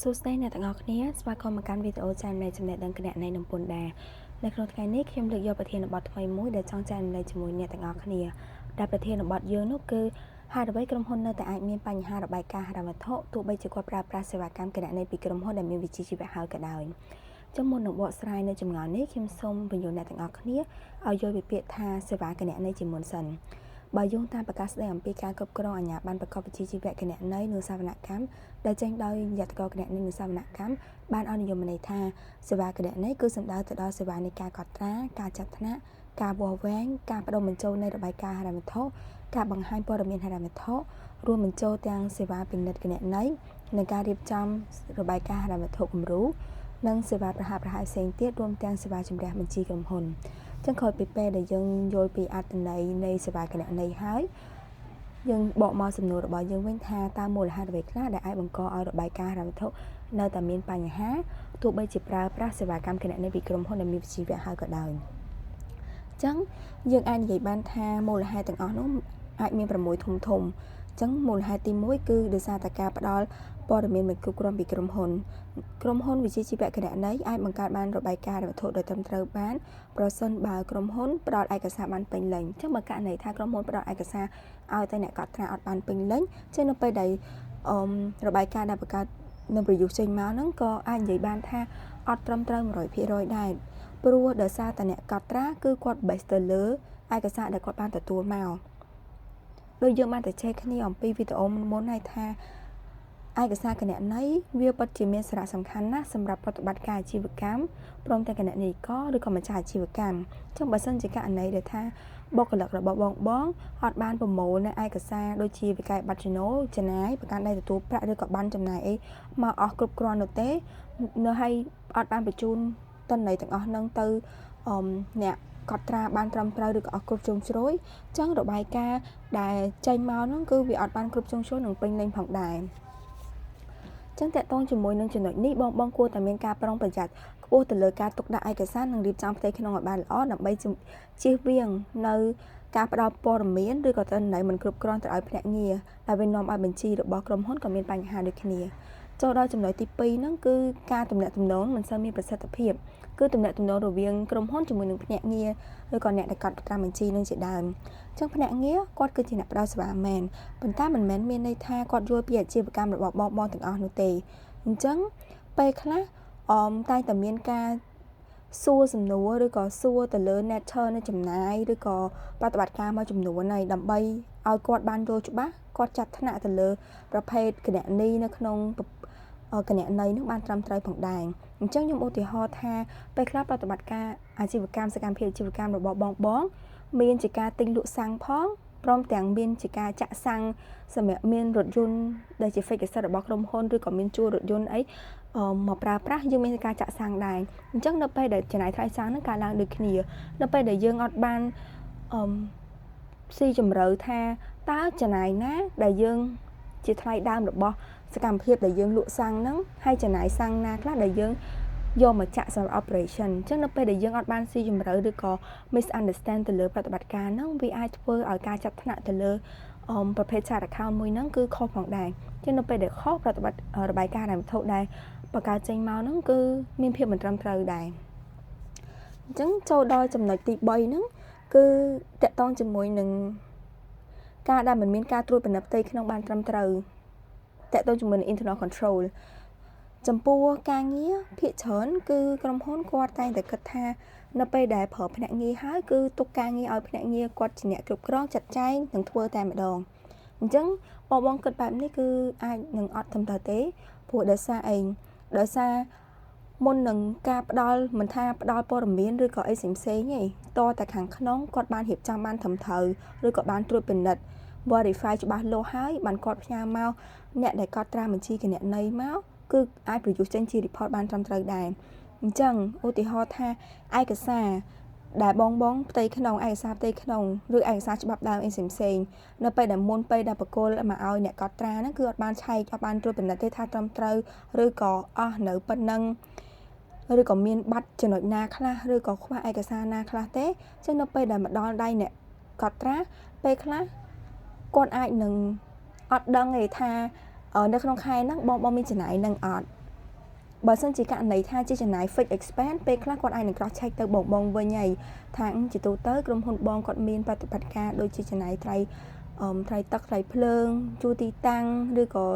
សួស្តីអ្នកទាំងអស់គ្នាស្វាគមន៍មកកាន់វីដេអូចែករំលែកចំណេះដឹងគណនេយ្យនិងពន្ធដារនៅក្នុងថ្ងៃនេះខ្ញុំលើកយកប្រធានបទថ្មីមួយដែលចង់ចែករំលែកជាមួយអ្នកទាំងអស់គ្នាដែលប្រធានបទយើងនោះគឺហេតុអ្វីក្រុមហ៊ុននៅតែអាចមានបញ្ហារបាយការណ៍ហិរញ្ញវត្ថុទោះបីជាគាត់ប្រើប្រាស់សេវាកម្មគណនេយ្យពីក្រុមហ៊ុនដែលមានវិជ្ជាជីវៈហើយក៏ដោយចំមុននឹងបកស្រាយនៅចម្ងល់នេះខ្ញុំសូមបញ្យល់អ្នកទាំងអស់គ្នាឲ្យយល់ពីពាក្យថាសេវាគណនេយ្យជាមុនសិនបើយោងតាមប្រកាសស្តីអំពីការគ្រប់គ្រងអាជ្ញាប័ណ្ណប្រកបវិជ្ជាជីវៈគណនេយ្យនិងសវនកម្មដែលចេញដោយនាយកគណនេយ្យនិងសវនកម្មបានអនុញ្ញាតន័យថាសេវាគណនេយ្យគឺសំដៅទៅដល់សេវានៃការកត់ត្រាការចាត់ថ្នាក់ការវាស់វែងការបដូរបញ្ចូលនៃរបាយការណ៍ហិរញ្ញវត្ថុការបង្ហាញព័ត៌មានហិរញ្ញវត្ថុរួមបញ្ចូលទាំងសេវាពិនិត្យគណនេយ្យនិងការរៀបចំរបាយការណ៍ហិរញ្ញវត្ថុគំរូនិងសេវាប្រហាក់ប្រហែលផ្សេងទៀតរួមទាំងសេវាជំរះបញ្ជីក្រុមហ៊ុនចឹងក្រោយពីពេលដែលយើងយល់ពីអត្ថន័យនៃសេវាគណនេយ្យហើយយើងបកមកសំណួររបស់យើងវិញថាតើមូលហេតុអ្វីខ្លះដែលអាចបង្កឲ្យរបាយការណ៍ហិរញ្ញវត្ថុនៅតែមានបញ្ហាទោះបីជាប្រើប្រាស់សេវាកម្មគណនេយ្យពីក្រុមហ៊ុនដែលមានវិជ្ជាជីវៈហើយក៏ដោយអញ្ចឹងយើងអាចនិយាយបានថាមូលហេតុទាំងអស់នោះអាចមាន6ធំអញ្ចឹងមូលហេតុទី1គឺដោយសារតែការផ្ដល់ព័ត៌មានមិនគ្រប់គ្រាន់ពីក្រុមហ៊ុនវិជ្ជាជីវៈគណនេយ្យអាចបង្កើតបានរបាយការណ៍ហិរញ្ញវត្ថុដោយត្រឹមត្រូវបានប្រសិនបើក្រុមហ៊ុនផ្ដល់ឯកសារបានពេញលេញអញ្ចឹងបើករណីថាក្រុមហ៊ុនផ្ដល់ឯកសារឲ្យតែអ្នកកត់ត្រាអត់បានពេញលេញចឹងនៅពេលដែលរបាយការណ៍ដែលបង្កើតនៅប្រយុទ្ធចេញមកហ្នឹងក៏អាចនិយាយបានថាអត់ត្រឹមត្រូវ 100% ដែរព្រោះដោយសារតែអ្នកកត់ត្រាគឺគាត់ base ទៅលើឯកសារដែលគាត់បានទទួលមកដោយយើងបានតែចែកគ្នាអំពីវីដេអូមុនហើយថាឯកសារគណនេយ្យវាពិតជាមានសារៈសំខាន់ណាស់សម្រាប់ប្រតិបត្តិការអាជីវកម្មព្រមទាំងគណនេយ្យករឬក៏ម្ចាស់អាជីវកម្មអញ្ចឹងបើសិនជាករណីដែលថាបុគ្គលិករបស់បងអត់បានប្រមូលនៅឯកសារដូចជាវិក័យប័ណ្ណចំណូលចំណាយប្រកាន់ដៃទទួលប្រាក់ឬក៏ប័ណ្ណចំណាយអីមកអស់គ្រប់គ្រាន់នោះទេនៅហើយអត់បានបញ្ជូនតន័យទាំងអស់ហ្នឹងទៅអ្នកកត់ត្រាបានត្រឹមត្រូវឬក៏អស់គ្រប់ជ្រុងជ្រោយអញ្ចឹងរបាយការណ៍ដែលចេញមកហ្នឹងគឺវាអត់បានគ្រប់ជ្រុងជ្រោយនឹងពេញលេញផងដែរចឹងតកតងជាមួយនឹងចំណុចនេះបងគួរតែមានការប្រុងប្រយ័ត្នខ្ពស់ទៅលើការទុកដាក់ឯកសារនិងរៀបចំផ្ទៃក្នុងឲ្យបានល្អដើម្បីជៀសវាងនៅការផ្ដល់ព័ត៌មានឬក៏ទិន្នន័យមិនគ្រប់គ្រាន់ទៅឲ្យភ្នាក់ងារដែលវានាំឲ្យបញ្ជីរបស់ក្រុមហ៊ុនក៏មានបញ្ហាដូចគ្នាចូលដល់ចំណុចទី2ហ្នឹងគឺការទំនាក់ទំនងមិនសូវមានប្រសិទ្ធភាពគឺទំនាក់ទំនងរវាងក្រុមហ៊ុនជាមួយនឹងភ្នាក់ងារឬក៏អ្នកដែលកត់ត្រាបញ្ជីនឹងជាដើមអញ្ចឹងភ្នាក់ងារគាត់គឺជាអ្នកផ្ដល់សេវាមែនប៉ុន្តែមិនមែនមានន័យថាគាត់យល់ពីអាជីវកម្មរបស់បងទាំងអស់នោះទេអញ្ចឹងពេលខ្លះតែតែមានការសួរសំណួរឬក៏សួរទៅលើ nature នៃចំណាយឬក៏ប្រតិបត្តិការមួយចំនួនហើយដើម្បីឲ្យគាត់បានយល់ច្បាស់គាត់ចាត់ថ្នាក់ទៅលើប្រភេទគណនេយ្យនៅក្នុងគណនេយ្យនោះបានត្រឹមត្រូវផងដែរអញ្ចឹងខ្ញុំឧទាហរណ៍ថាពេលខ្លះប្រតិបត្តិការអាជីវកម្មសកម្មភាពអាជីវកម្មរបស់បងមានជាការទិញលក់សាំងផងព្រមទាំងមានជាការចាក់សាំងសម្រាប់មានរថយន្តដែលជា fake asset របស់ក្រុមហ៊ុនឬក៏មានជួលរថយន្តអីមកប្រើប្រាស់យើងមានការចាក់សាំងដែរអញ្ចឹងនៅពេលដែលចំណាយថ្លៃសាំងហ្នឹងកើតឡើងដូចគ្នានៅពេលដែលយើងអត់បានស៊ីជម្រៅថាតើចំណាយណាដែលយើងជាថ្លៃដើមរបស់សកម្មភាពដែលយើងលក់សាំងហ្នឹងហើយចំណាយសាំងណាខ្លះដែលយើងយកមកចាក់សម្រាប់ operation អញ្ចឹងនៅពេលដែលយើងអត់បានស៊ីជម្រៅឬក៏ misunderstand ទៅលើប្រតិបត្តិការហ្នឹងវាអាចធ្វើឲ្យការចាត់ថ្នាក់ទៅលើប្រភេទ chart account មួយហ្នឹងគឺខុសផងដែរអញ្ចឹងនៅពេលដែលខុសប្រតិបត្តិរបាយការណ៍ហិរញ្ញវត្ថុដែលបង្កើតចេញមកហ្នឹងគឺមានភាពមិនត្រឹមត្រូវដែរអញ្ចឹងចូលដល់ចំណុចទី3ហ្នឹងគឺតកតងជាមួយនឹងការដែលមិនមានការត្រួតពិនិត្យផ្ទៃក្នុងបានត្រឹមត្រូវតកតងជាមួយនឹង internal control ចំពោះការងារភាគច្រើនគឺក្រុមហ៊ុនគាត់តែងតែគិតថានៅពេលដែលប្រើភ្នាក់ងារហើយគឺទុកការងារឲ្យភ្នាក់ងារគាត់ជាអ្នកគ្រប់គ្រងចាត់ចែងនិងធ្វើតែម្ដងអញ្ចឹងបងគិតបែបនេះគឺអាចនឹងអត់ត្រឹមត្រូវទេព្រោះដោយសារមុននឹងការផ្ដល់មិនថាផ្ដល់ព័ត៌មានឬក៏អីផ្សេងៗទេតតែខាងក្នុងគាត់បានរៀបចំបានត្រឹមត្រូវឬក៏បានត្រួតពិនិត្យ verify ច្បាស់លាស់ហើយបានគាត់ផ្ញើមកអ្នកដែលកត់ត្រាបញ្ជីគណនេយ្យមកគឺអាចប្រយុទ្ធចេញជា report បានត្រឹមត្រូវដែរអញ្ចឹងឧទាហរណ៍ថាឯកសារដែលបងផ្ទៃក្នុងឯកសារផ្ទៃក្នុងឬឯកសារច្បាប់ដើមអីផ្សេងនៅពេលដែលមុនពេលដែលបកគលមកឲ្យអ្នកកត់ត្រាហ្នឹងគឺអត់បានឆែកអត់បានត្រួតពិនិត្យទេថាត្រឹមត្រូវឬក៏អស់នៅប៉ុណ្ណឹងឬក៏មានបាត់ចំណុចណាខ្លះឬក៏ខ្វះឯកសារណាខ្លះទេចឹងនៅពេលដែលមកដល់ដៃអ្នកកត់ត្រាពេលខ្លះគាត់អាចនឹងអត់ដឹងទេថានៅក្នុងខែហ្នឹងបងមានចំណាយនឹងអត់ បើសិនជាករណីថាជាចំណាយ fixed expense ពេលខ្លះគាត់អាចនឹង cross check ទៅបងវិញហើយថាជាទូទៅក្រុមហ៊ុនបងគាត់មានបទបត្តិការដូចជាចំណាយថ្លៃទឹកថ្លៃភ្លើងជួលទីតាំងឬក៏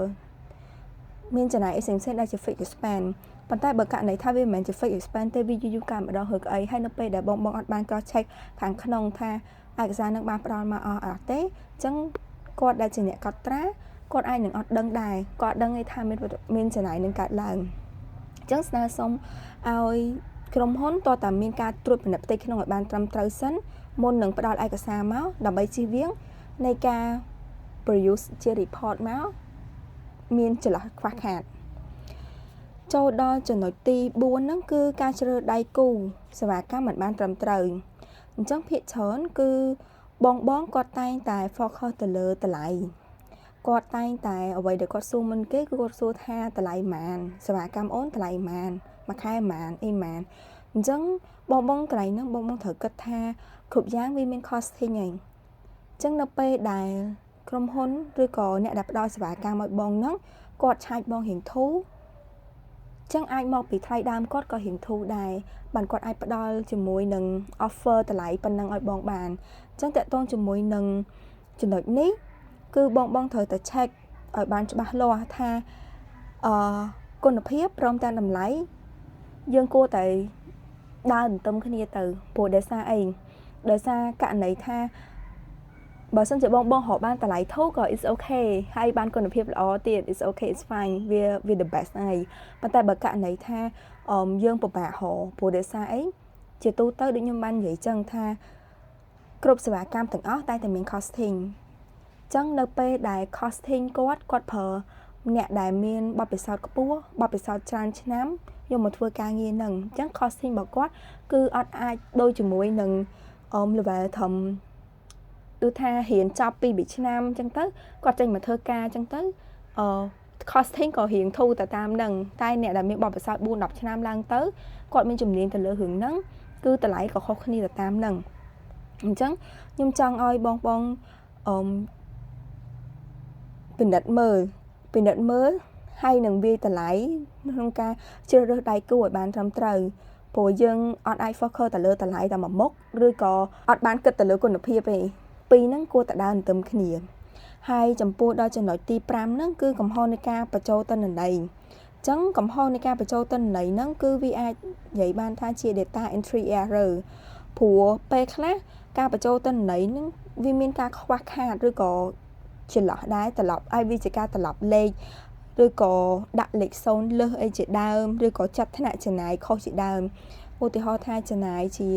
មានចំណាយផ្សេងៗដែលជា fixed expense ប៉ុន្តែបើករណីថាវាមិនមែនជា fixed expense ទេវាយូរកើម្ដងឬក៏អីហើយនៅពេលដែលបងអត់បាន cross check ខាងក្នុងថាឯកសារនឹងបានផ្ដល់មកអត់ទេអញ្ចឹងគាត់ដែលជាអ្នកកត់ត្រាគាត់អាចនឹងអត់ដឹងដែរគាត់ដឹងថាមានចំណាយនឹងកើតឡើងអញ្ចឹងស្នើសុំឲ្យក្រុមហ៊ុនតើតាមានការត្រួតពិនិត្យផ្ទៃក្នុងឲ្យបានត្រឹមត្រូវសិនមុននឹងផ្ដល់ឯកសារមកដើម្បីជៀសវាងនៃការ produce ជា report មកមានចន្លោះខ្វះខាតចូលដល់ចំណុចទី4ហ្នឹងគឺការជ្រើសរើសដៃគូសេវាកម្មមិនបានត្រឹមត្រូវអញ្ចឹងភាគច្រើនគឺបងគាត់តែងតែ focus ទៅលើតម្លៃគាត់តែងតែអ្វីដែលគាត់សួរមុនគេគឺគាត់សួរថាតម្លៃប៉ុន្មានសេវាកម្មអូនតម្លៃប៉ុន្មានមួយខែប៉ុន្មានអីប៉ុន្មានអញ្ចឹងបងកន្លែងហ្នឹងបងត្រូវគិតថាគ្រប់យ៉ាងវាមាន costing ហើយអញ្ចឹងនៅពេលដែលក្រុមហ៊ុនឬក៏អ្នកដែលផ្ដល់សេវាកម្មឲ្យបងហ្នឹងគាត់ឆាយបងរៀងធូរចឹងអាចមកពីថ្លៃដើមគាត់ក៏រៀងធូរដែរបានគាត់អាចផ្ដល់ជាមួយនឹង offer តម្លៃប៉ុណ្ណឹងឲ្យបងបានអញ្ចឹងតើតងជាមួយនឹងចំណុចនេះគឺបងត្រូវតែ check ឲ្យបានច្បាស់លាស់ថាគុណភាពព្រមទាំងតម្លៃយើងគួរតែដើរទន្ទឹមគ្នាទៅព្រោះដោយសារអីដោយសារករណីថាបើសិនជាបងរកបានតម្លៃធូរក៏ is okay ហើយបានគុណភាពល្អទៀត is okay it's fine វា the best ហើយប៉ុន្តែបើករណីថាយើងពិបាករកព្រោះដោយសារអីជាទូទៅដូចខ្ញុំបាននិយាយចឹងថាគ្រប់សេវាកម្មទាំងអស់តែមាន costing ចឹងនៅពេលដែល costing គាត់ប្រើអ្នកដែលមានបទពិសោធន៍ខ្ពស់បទពិសោធន៍ច្រើនឆ្នាំយកមកធ្វើការងារហ្នឹងអញ្ចឹង costing របស់គាត់គឺអត់អាចដូចជាមួយនឹងlevel ធំដូចថារៀនចប់ពី2ឆ្នាំអញ្ចឹងទៅគាត់ចេញមកធ្វើការអញ្ចឹងទៅcosting ក៏រៀងធូរទៅតាមហ្នឹងតែអ្នកដែលមានបទពិសោធន៍ 4-10 ឆ្នាំឡើងទៅគាត់មានជំនាញទៅលើរឿងហ្នឹងគឺតម្លៃក៏ខុសគ្នាទៅតាមហ្នឹងអញ្ចឹងខ្ញុំចង់ឲ្យបងពិនិត្យមើលហើយនឹងវាយតម្លៃក្នុងការជ្រើសរើសដៃគូឲ្យបានត្រឹមត្រូវព្រោះយើងអត់អាច focus ទៅលើតម្លៃតែមួយមុខឬក៏អត់បានគិតទៅលើគុណភាពទេពីរហ្នឹងគួរតែដើរទន្ទឹមគ្នាហើយចំពោះដល់ចំណុចទី5ហ្នឹងគឺកំហុសនៃការបញ្ចូលទិន្នន័យអញ្ចឹងកំហុសនៃការបញ្ចូលទិន្នន័យហ្នឹងគឺវាអាចនិយាយបានថាជា data entry error ព្រោះពេលខ្លះការបញ្ចូលទិន្នន័យហ្នឹងវាមានការខ្វះខាតឬក៏ចន្លោះដែរត្រឡប់ឲ្យវាជាការត្រឡប់លេខឬក៏ដាក់លេខ0លើសអីជាដើមឬក៏ចាត់ថ្នាក់ចំណាយខុសជាដើមឧទាហរណ៍ថាចំណាយជា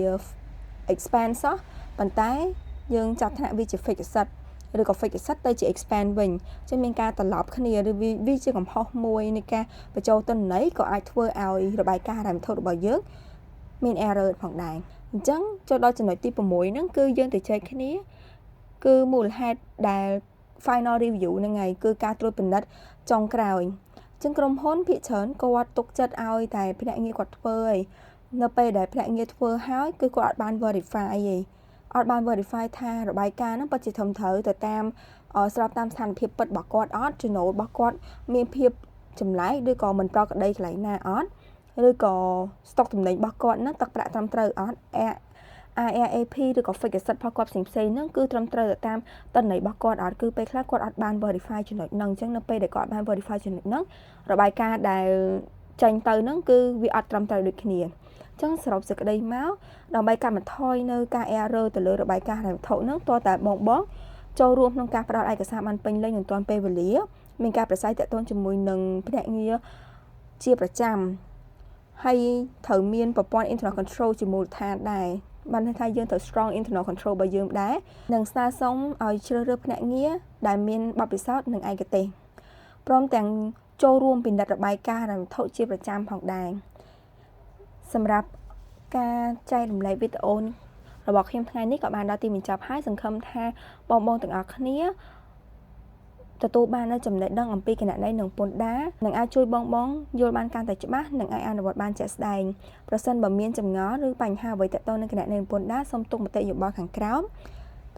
expense ប៉ុន្តែយើងចាត់ថ្នាក់វាជា fixed asset ឬក៏ fixed asset ទៅជា expense វិញចឹងមានការត្រឡប់គ្នាឬវាជាកំហុសមួយនៃការបញ្ចូលទិន្នន័យក៏អាចធ្វើឲ្យរបាយការណ៍ហិរញ្ញវត្ថុរបស់យើងមាន error ផងដែរអញ្ចឹងចូលដល់ចំណុចទី6ហ្នឹងគឺយើងទៅចែកគ្នាគឺមូលហេតុដែល final review ហ្នឹងហើយគឺការត្រួតពិនិត្យចុងក្រោយអញ្ចឹងក្រុមហ៊ុនភាគច្រើនគាត់ទុកចិត្តឲ្យតែភ្នាក់ងារគាត់ធ្វើហើយនៅពេលដែលភ្នាក់ងារធ្វើហើយគឺគាត់អត់បាន verify ទេអត់បាន verify ថារបាយការណ៍ហ្នឹងពិតជាត្រឹមត្រូវទៅតាមស្របតាមស្ថានភាពពិតរបស់គាត់អត់ចំណូលរបស់គាត់មានភាពចម្លែកឬក៏មិនប្រក្រតីកន្លែងណាអត់ឬក៏ស្តុកទំនិញរបស់គាត់ហ្នឹងទឹកប្រាក់ត្រឹមត្រូវអត់ IRAP ឬក៏ fixed asset របស់គាត់ផ្សេងហ្នឹងគឺត្រឹមត្រូវទៅតាមទិន្នន័យរបស់គាត់អត់គឺពេលខ្លះគាត់អត់បាន verify ចំណុចហ្នឹងអញ្ចឹងនៅពេលដែលគាត់បាន verify ចំណុចហ្នឹងរបាយការណ៍ដែលចេញទៅហ្នឹងគឺវាអត់ត្រឹមត្រូវដូចគ្នាអញ្ចឹងសរុបសេចក្តីមកដើម្បីកាត់បន្ថយនៅការ error ទៅលើរបាយការណ៍ហិរញ្ញវត្ថុហ្នឹងតើតែបងចូលរួមក្នុងការផ្ដល់ឯកសារបានពេញលេញនឹងទាន់ពេលវេលាមានការប្រស័យតាក់ទងជាមួយនឹងភ្នាក់ងារជាប្រចាំហើយត្រូវមានប្រព័ន្ធ internal control ជាមូលដ្ឋានដែរបានថាយើងត្រូវ strong internal control របស់យើងដែរនិងស្នើសុំឲ្យជ្រើសរើសភ្នាក់ងារដែលមានបទពិសោធន៍និងឯកទេសព្រមទាំងចូលរួមពិនិត្យរបាយការណ៍ហិរញ្ញវត្ថុជាប្រចាំផងដែរសម្រាប់ការចែករំលែកវីដេអូរបស់ខ្ញុំថ្ងៃនេះក៏បានដល់ទីបញ្ចប់ហើយសង្ឃឹមថាបងទាំងអស់គ្នាទទួលបាននូវចំណេះដឹងអំពីគណនេយ្យនិងពន្ធដារនិងអាចជួយបងយល់បានកាន់តែច្បាស់និងអាចអនុវត្តបានជាក់ស្ដែងប្រសិនបើមានចម្ងល់ឬបញ្ហាអ្វីទាក់ទងនឹងគណនេយ្យនិងពន្ធដារសូមទុកមតិយោបល់ខាងក្រោម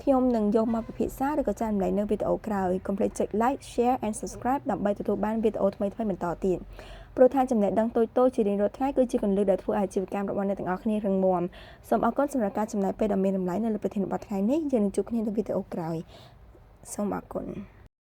ខ្ញុំនឹងយកមកពិភាក្សាឬក៏ចែករំលែកនៅវីដេអូក្រោយកុំភ្លេចចុច like share and subscribe ដើម្បីទទួលបានវីដេអូថ្មីៗបន្តទៀត ព្រោះថាចំណេះដឹងតូចៗជារៀងរាល់ថ្ងៃគឺជាគន្លឹះដែលធ្វើឲ្យអាជីវកម្មរបស់អ្នកទាំងអស់គ្នារឹងមាំសូមអរគុណសម្រាប់ការចំណាយពេលដ៏មានតម្លៃនៅលើប្រធានបទថ្ងៃនេះយើងនឹងជួបគ្នានៅវីដេអូក្រោយសូមអរគុណ